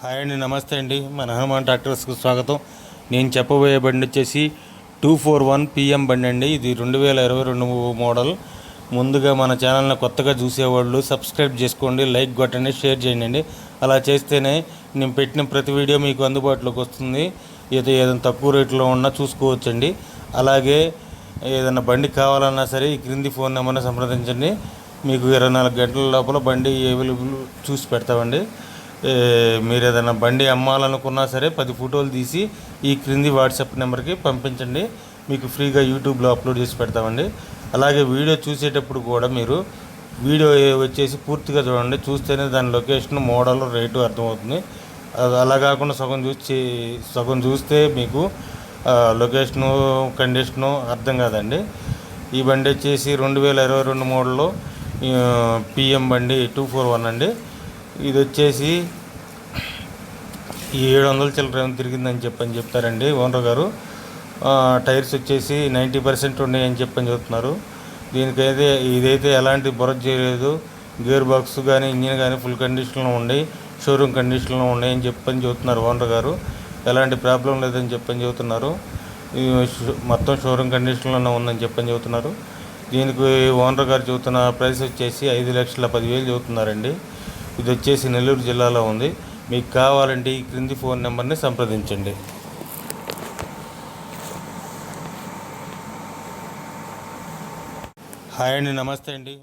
Hi అండి, నమస్తే అండి. మన హనుమాన్ ట్రాక్టర్స్కు స్వాగతం. నేను చెప్పబోయే బండి వచ్చేసి 241 పిఎం బండి అండి. ఇది 2022 మోడల్. ముందుగా మన ఛానల్ని కొత్తగా చూసేవాళ్ళు సబ్స్క్రైబ్ చేసుకోండి, లైక్ కొట్టండి, షేర్ చేయండి. అలా చేస్తేనే నేను పెట్టిన ప్రతి వీడియో మీకు అందుబాటులోకి వస్తుంది. ఏదైనా తక్కువ రేట్లో ఉన్నా చూసుకోవచ్చండి. అలాగే ఏదైనా బండి కావాలన్నా సరే ఈ క్రింది ఫోన్ నెంబర్ని సంప్రదించండి. మీకు 24 గంటల లోపల బండి అవైలబుల్ చూసి పెడతామండి. మీరు ఏదైనా బండి అమ్మాలనుకున్నా సరే 10 ఫోటోలు తీసి ఈ క్రింది వాట్సాప్ నెంబర్కి పంపించండి. మీకు ఫ్రీగా యూట్యూబ్లో అప్లోడ్ చేసి పెడతామండి. అలాగే వీడియో చూసేటప్పుడు కూడా మీరు వీడియో వచ్చేసి పూర్తిగా చూడండి. చూస్తేనే దాని లొకేషన్, మోడల్, రేటు అర్థమవుతుంది. అలా కాకుండా సగం చూస్తే మీకు లొకేషను, కండిషను అర్థం కాదండి. ఈ బండి వచ్చేసి 2022 మోడల్లో పిఎం బండి 241 అండి. ఇది వచ్చేసి 700 చిల్లర తిరిగిందని చెప్తారండి ఓనర్ గారు. టైర్స్ వచ్చేసి 90% ఉన్నాయని చెప్తున్నారు. ఇదైతే ఎలాంటి బొరద చేయలేదు. గేర్ బాక్స్ కానీ ఇంజిన్ కానీ ఫుల్ కండిషన్లో ఉన్నాయి, షోరూమ్ కండిషన్లో ఉన్నాయని చెప్తున్నారు ఓనర్ గారు. ఎలాంటి ప్రాబ్లం లేదని చెప్తున్నారు. మొత్తం షోరూమ్ కండిషన్లోనే ఉందని చెప్తున్నారు. దీనికి ఓనర్ గారు చెబుతున్న ప్రైస్ వచ్చేసి 5,10,000 చెబుతున్నారండి. ఇది వచ్చేసి నెల్లూరు జిల్లాలో ఉంది. మీకు కావాలంటే ఈ క్రింది ఫోన్ నెంబర్ని సంప్రదించండి. హాయ్ అండి, నమస్తే అండి.